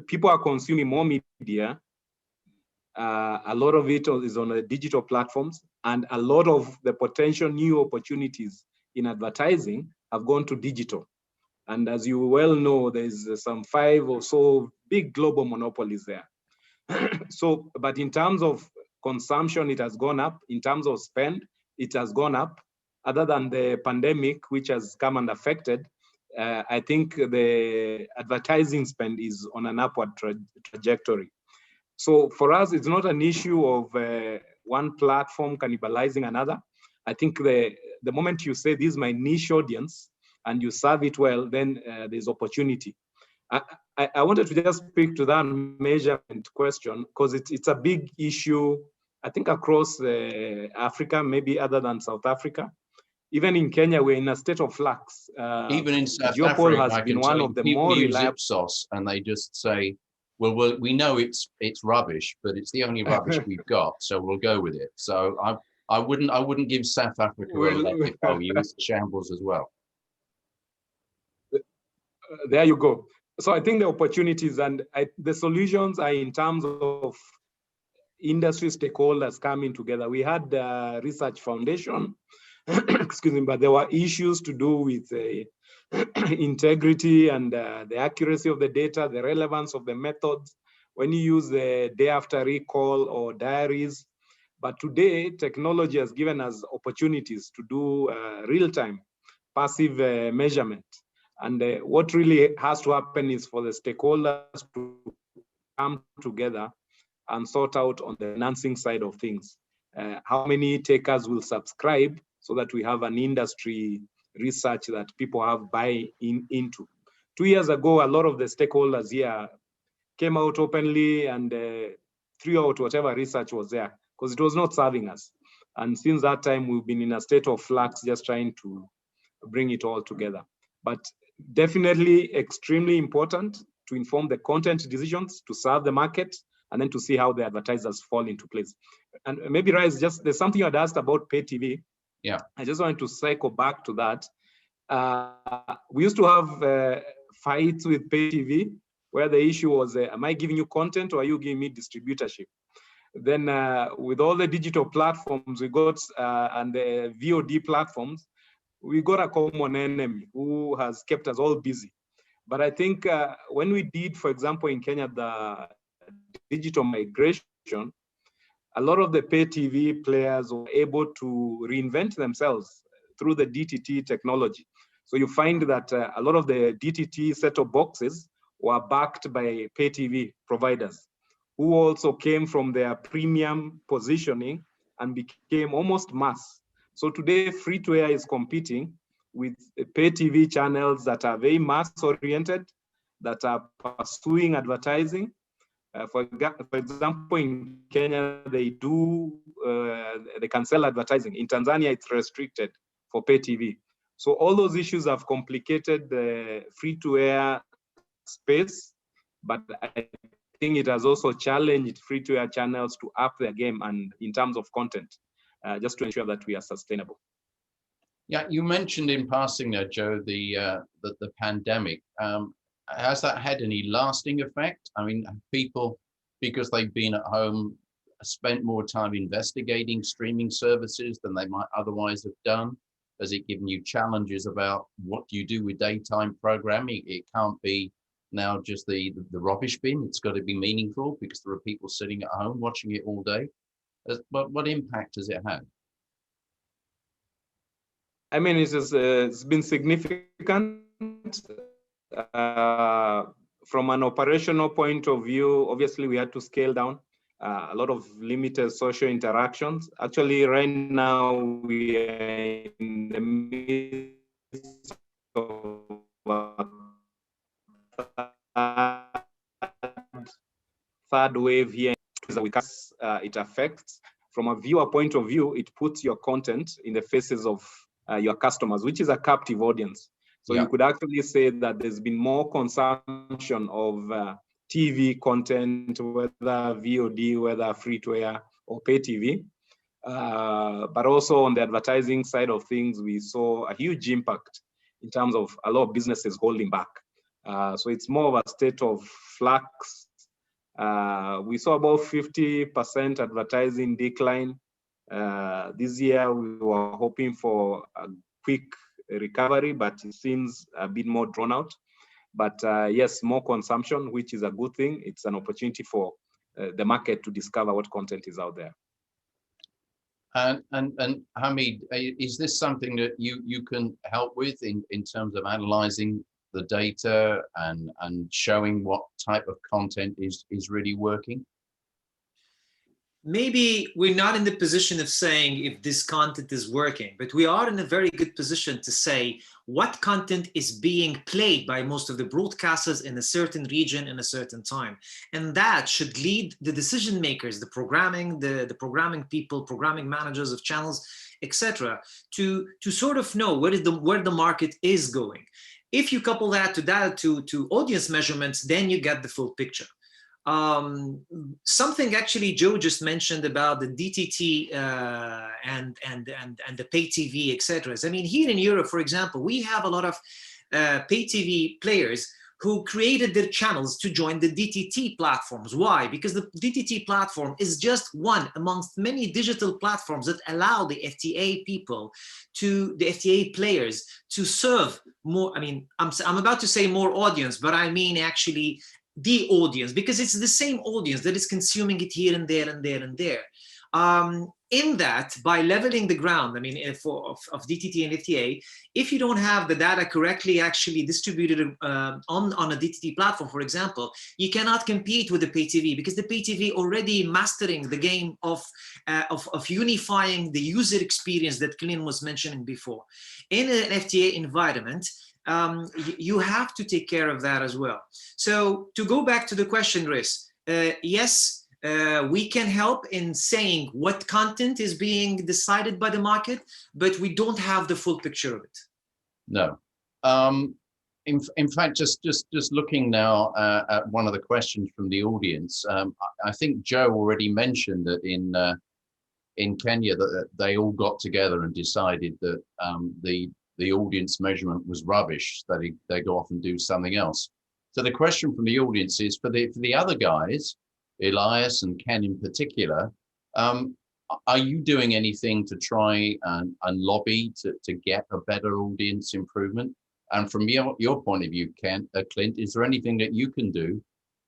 people are consuming more media. A lot of it is on the digital platforms, and a lot of the potential new opportunities in advertising have gone to digital. And as you well know, there's some 5 or so big global monopolies there. So, but in terms of consumption, it has gone up. In terms of spend, it has gone up. Other than the pandemic, which has come and affected, I think the advertising spend is on an upward trajectory. So for us, it's not an issue of one platform cannibalizing another. I think the moment you say this is my niche audience and you serve it well, then there's opportunity. I wanted to just speak to that measurement question because it's a big issue, I think, across Africa, maybe other than South Africa. Even in Kenya, we're in a state of flux. Even in South Geopol Africa, has been one of the more reliable. Ipsos, and they just say, well, we know it's rubbish, but it's the only rubbish we've got, so we'll go with it. So I wouldn't give South Africa a let if I were you. It's shambles as well. There you go. So I think the opportunities and the solutions are in terms of industry stakeholders coming together. We had the research foundation, excuse me, but there were issues to do with integrity and the accuracy of the data, the relevance of the methods when you use the day after recall or diaries. But today, technology has given us opportunities to do real-time passive measurement. And what really has to happen is for the stakeholders to come together and sort out on the financing side of things. How many takers will subscribe so that we have an industry research that people have into. 2 years ago, a lot of the stakeholders here came out openly and threw out whatever research was there because it was not serving us. And since that time, we've been in a state of flux, just trying to bring it all together. But definitely extremely important to inform the content decisions, to serve the market, and then to see how the advertisers fall into place. And maybe, Rise, there's something you had asked about pay TV. Yeah. I just wanted to cycle back to that. We used to have fights with pay TV where the issue was, am I giving you content or are you giving me distributorship? Then with all the digital platforms we got and the VOD platforms, we got a common enemy who has kept us all busy. But I think when we did, for example, in Kenya, the digital migration, a lot of the pay TV players were able to reinvent themselves through the DTT technology. So you find that a lot of the DTT set-top boxes were backed by pay TV providers who also came from their premium positioning and became almost mass. So today, free-to-air is competing with pay TV channels that are very mass-oriented, that are pursuing advertising. For example, in Kenya, they can sell advertising. In Tanzania, it's restricted for pay TV. So all those issues have complicated the free-to-air space, but I think it has also challenged free-to-air channels to up their game and in terms of content, just to ensure that we are sustainable. Yeah, you mentioned in passing there, Joe, the pandemic. Has that had any lasting effect? I mean, people, because they've been at home, spent more time investigating streaming services than they might otherwise have done? Has it given you challenges about what do you do with daytime programming? It can't be now just the rubbish bin. It's got to be meaningful because there are people sitting at home watching it all day. What impact has it had? I mean, it's been significant. From an operational point of view, obviously we had to scale down a lot of limited social interactions. Actually, right now we are in the midst of a third wave here. It affects. From a viewer point of view, it puts your content in the faces of your customers, which is a captive audience. So you could actually say that there's been more consumption of TV content, whether VOD, whether free-to-air or pay TV. But also on the advertising side of things, we saw a huge impact in terms of a lot of businesses holding back. So it's more of a state of flux. We saw about 50% advertising decline. This year, we were hoping for a quick recovery, but it seems a bit more drawn out. But yes, more consumption, which is a good thing. It's an opportunity for the market to discover what content is out there. And Hamid, is this something that you can help with in terms of analyzing the data and showing what type of content is really working? Maybe we're not in the position of saying if this content is working, but we are in a very good position to say what content is being played by most of the broadcasters in a certain region in a certain time. And that should lead the decision makers, the programming, the programming people, programming managers of channels, etc., to sort of know where the market is going. If you couple that to audience measurements, then you get the full picture. Something actually Joe just mentioned about the DTT and the pay TV, etc. I mean, here in Europe, for example, we have a lot of pay TV players who created their channels to join the DTT platforms. Why? Because the DTT platform is just one amongst many digital platforms that allow the FTA people the FTA players to serve more. I mean, I'm about to say more audience, but I mean actually the audience, because it's the same audience that is consuming it here and there and there and there. In that, by leveling the ground, I mean, of DTT and FTA, if you don't have the data correctly actually distributed on a DTT platform, for example, you cannot compete with the pay TV, because the pay TV already mastering the game of unifying the user experience that Clint was mentioning before. In an FTA environment, you have to take care of that as well. So to go back to the question, Riz, yes, we can help in saying what content is being decided by the market, but we don't have the full picture of it. No. In fact, just looking now at one of the questions from the audience, I think Joe already mentioned that in Kenya that they all got together and decided that the audience measurement was rubbish, that they go off and do something else. So the question from the audience is, for the other guys, Elias and Ken in particular, Are you doing anything to try and lobby to get a better audience improvement? And from your point of view, Clint, is there anything that you can do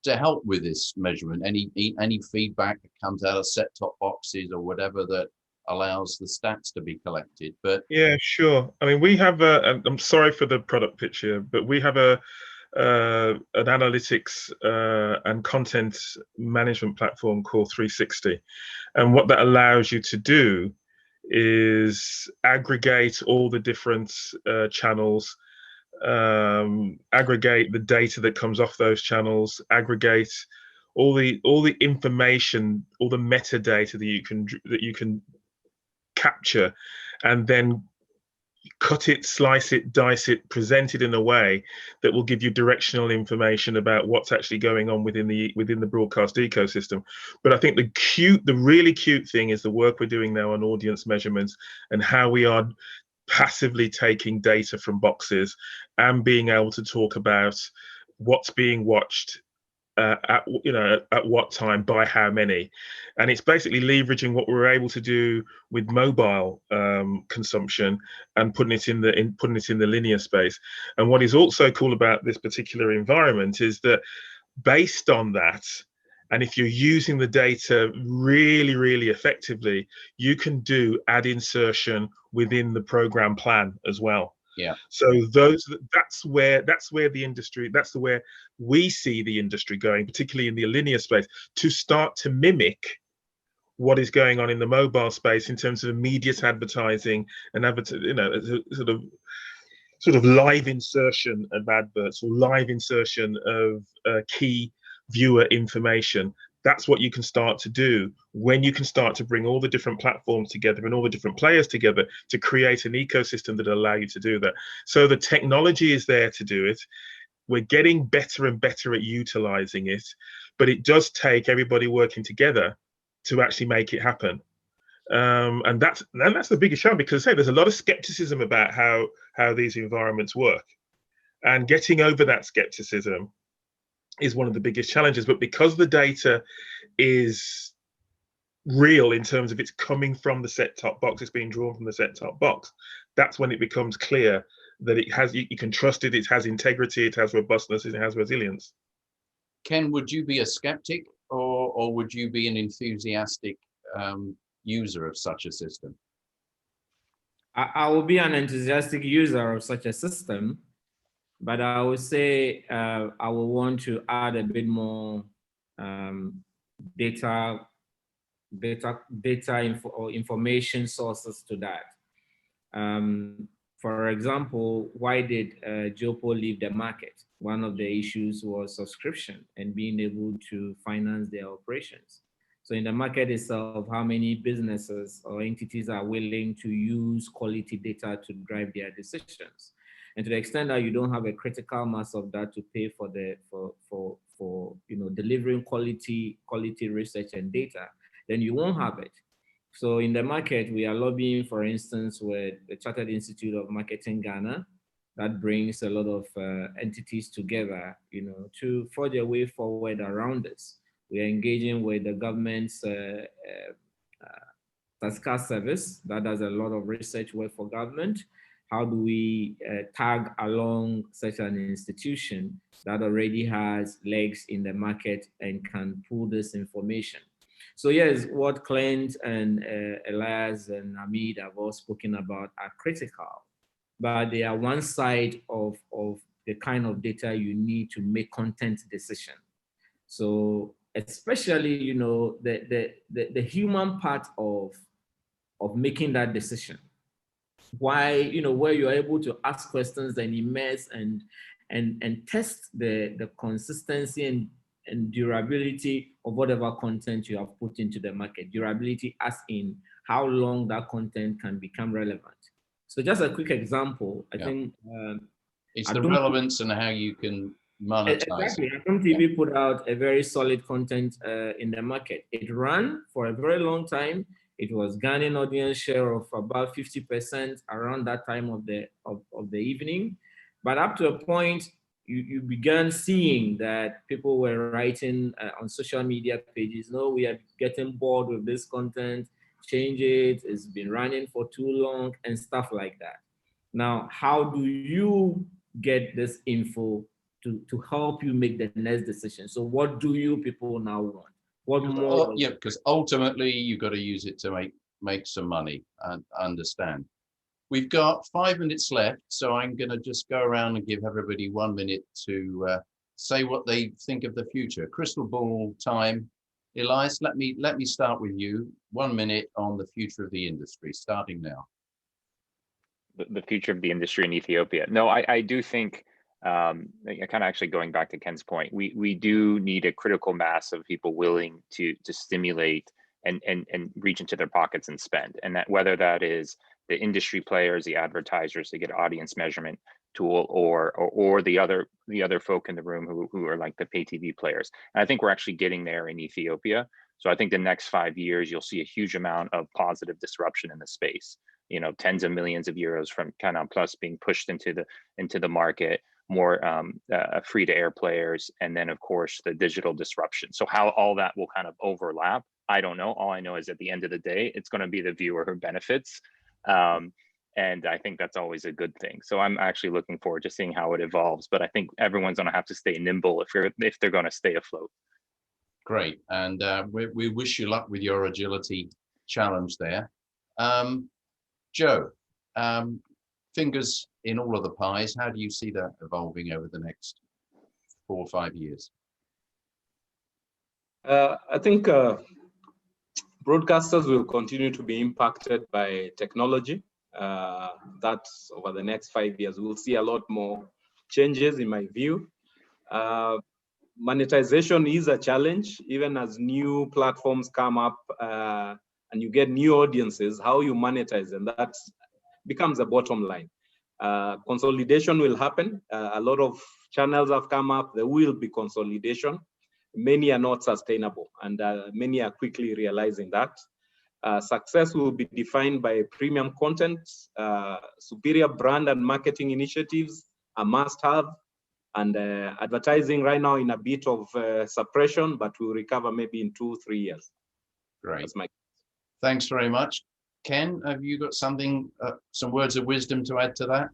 to help with this measurement? Any feedback that comes out of set-top boxes or whatever that allows the stats to be collected? But yeah, sure. I mean, we have I'm sorry for the product pitch here, but we have an analytics and content management platform called 360. And what that allows you to do is aggregate all the different channels, aggregate the data that comes off those channels, aggregate all the information, all the metadata that you can capture, and then cut it, slice it, dice it, present it in a way that will give you directional information about what's actually going on within the broadcast ecosystem. But I think the really cute thing is the work we're doing now on audience measurements and how we are passively taking data from boxes and being able to talk about what's being watched at what time by how many, and it's basically leveraging what we're able to do with mobile consumption and putting it in the linear space. And what is also cool about this particular environment is that based on that, and if you're using the data really, really effectively, you can do ad insertion within the program plan as well. Yeah. So that's where we see the industry going, particularly in the linear space, to start to mimic what is going on in the mobile space in terms of immediate advertising and sort of live insertion of adverts or live insertion of key viewer information. That's what you can start to do when you can start to bring all the different platforms together and all the different players together to create an ecosystem that allow you to do that. So the technology is there to do it. We're getting better and better at utilizing it, but it does take everybody working together to actually make it happen. And that's the biggest challenge, because there's a lot of skepticism about how these environments work, and getting over that skepticism is one of the biggest challenges. But because the data is real in terms of it's coming from the set-top box, it's being drawn from the set-top box, that's when it becomes clear that you can trust it, it has integrity, it has robustness, it has resilience. Ken, would you be a skeptic or would you be an enthusiastic user of such a system? I will be an enthusiastic user of such a system, but I would say I will want to add a bit more data or information sources to that. For example, why did Jopo leave the market? One of the issues was subscription and being able to finance their operations. So in the market itself, how many businesses or entities are willing to use quality data to drive their decisions? And to the extent that you don't have a critical mass of that to pay for delivering quality research and data, then you won't have it. So in the market, we are lobbying, for instance, with the Chartered Institute of Marketing Ghana, that brings a lot of entities together, to forge a way forward around this. We are engaging with the government's TASCA service that does a lot of research work for government. How do we tag along such an institution that already has legs in the market and can pull this information? So yes, what Clint and Elias and Hamid have all spoken about are critical, but they are one side of the kind of data you need to make content decision. So especially, the human part of making that decision. Why, where you're able to ask questions and immerse and test the consistency and durability of whatever content you have put into the market. Durability as in how long that content can become relevant. So just a quick example, I think. It's the relevance and how you can monetize exactly. it. TV put out a very solid content in the market. It ran for a very long time. It was gaining audience share of about 50% around that time of the evening. But up to a point, you began seeing that people were writing on social media pages, no, we are getting bored with this content. change it, it's been running for too long, and stuff like that. Now, how do you get this info to help you make the next decision? So what do you people now want? What more? Yeah, because ultimately you've got to use it to make some money and understand. We've got 5 minutes left, so I'm going to just go around and give everybody 1 minute to say what they think of the future. Crystal ball time. Elias, let me start with you. 1 minute on the future of the industry, starting now. The future of the industry in Ethiopia. No, I do think, kind of actually going back to Ken's point, we do need a critical mass of people willing to stimulate and reach into their pockets and spend. And that whether that is the industry players, the advertisers to get audience measurement tool, or the other folk in the room who are like the pay TV players. And I think we're actually getting there in Ethiopia. So I think the next 5 years, you'll see a huge amount of positive disruption in the space. You know, tens of millions of euros from Canal Plus being pushed into the market, more free to air players, and then of course the digital disruption. So how all that will kind of overlap, I don't know. All I know is at the end of the day, it's going to be the viewer who benefits. And I think that's always a good thing. So I'm actually looking forward to seeing how it evolves. But I think everyone's going to have to stay nimble if they're going to stay afloat. Great, and we wish you luck with your agility challenge there. Joe, fingers in all of the pies. How do you see that evolving over the next 4 or 5 years? I think broadcasters will continue to be impacted by technology. That over the next 5 years, we'll see a lot more changes in my view. Monetization is a challenge, even as new platforms come up and you get new audiences, how you monetize them, that becomes a bottom line. Consolidation will happen. A lot of channels have come up, there will be consolidation. Many are not sustainable, and many are quickly realizing that. Success will be defined by premium content, superior brand and marketing initiatives, a must-have, and advertising right now in a bit of suppression, but will recover maybe in 2 or 3 years. Great. Thanks very much. Ken, have you got something, some words of wisdom to add to that?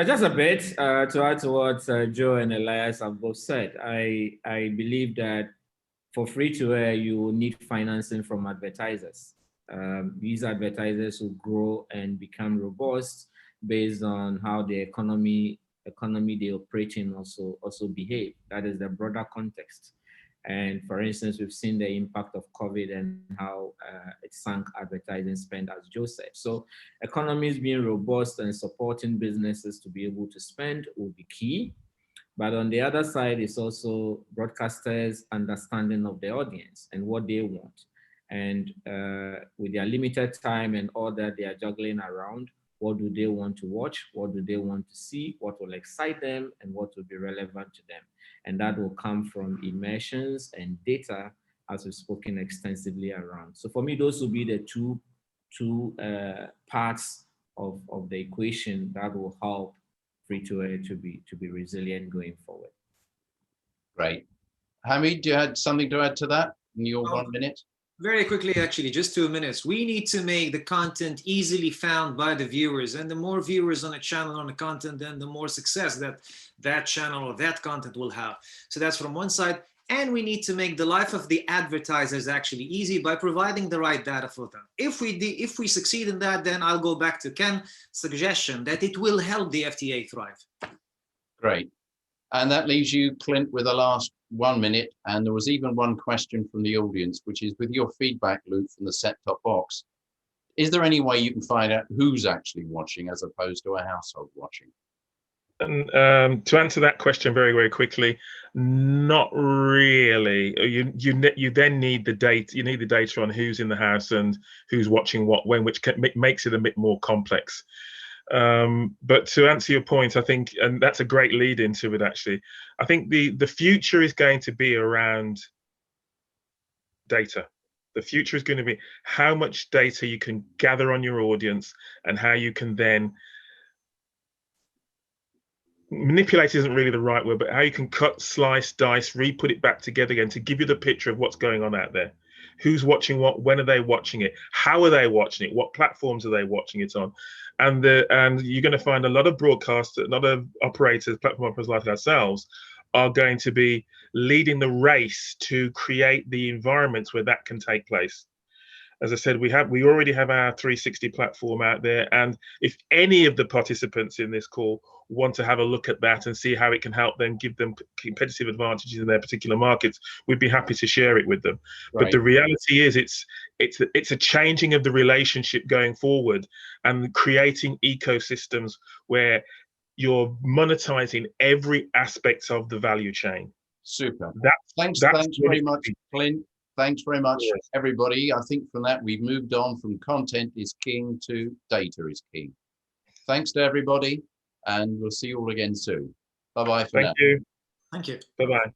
Just a bit to add to what Joe and Elias have both said. I believe that for free-to-air, you will need financing from advertisers. These advertisers will grow and become robust based on how the economy they operate in also behave. That is the broader context. And for instance, we've seen the impact of COVID and how it sank advertising spend, as Joe said. So economies being robust and supporting businesses to be able to spend will be key. But on the other side, it's also broadcasters' understanding of the audience and what they want. And with their limited time and all that they are juggling around, what do they want to watch? What do they want to see? What will excite them and what will be relevant to them? And that will come from immersions and data, as we've spoken extensively around. So for me, those will be the two parts of the equation that will help free-to-air to be resilient going forward. Great. Hamid, do you have something to add to that in your 1 minute? Very quickly, actually, just 2 minutes. We need to make the content easily found by the viewers, and the more viewers on a channel on the content, then the more success that channel or that content will have. So that's from one side. And we need to make the life of the advertisers actually easy by providing the right data for them. If we succeed in that, then I'll go back to Ken's suggestion that it will help the FTA thrive. Great. And that leaves you, Clint, with the last 1 minute. And there was even one question from the audience, which is, with your feedback loop from the set-top box, is there any way you can find out who's actually watching as opposed to a household watching? And to answer that question very, very quickly, not really. You then need the data. You need the data on who's in the house and who's watching what when, which makes it a bit more complex. But to answer your point, I think, and that's a great lead into it actually, I think the future is going to be around data. The future is going to be how much data you can gather on your audience and how you can then manipulate isn't really the right word, but how you can cut, slice, dice, re-put it back together again to give you the picture of what's going on out there. Who's watching what? When are they watching it? How are they watching it? What platforms are they watching it on? And you're going to find a lot of broadcasters, a lot of operators, platform operators like ourselves, are going to be leading the race to create the environments where that can take place. As I said, we already have our 360 platform out there, and if any of the participants in this call want to have a look at that and see how it can help them, give them competitive advantages in their particular markets, we'd be happy to share it with them. Right. But the reality is, it's a changing of the relationship going forward and creating ecosystems where you're monetizing every aspect of the value chain. Super. Thanks very much, Clint. Thanks very much, everybody. I think from that, we've moved on from content is king to data is king. Thanks to everybody, and we'll see you all again soon. Bye-bye for now. Thank you. Thank you. Bye-bye.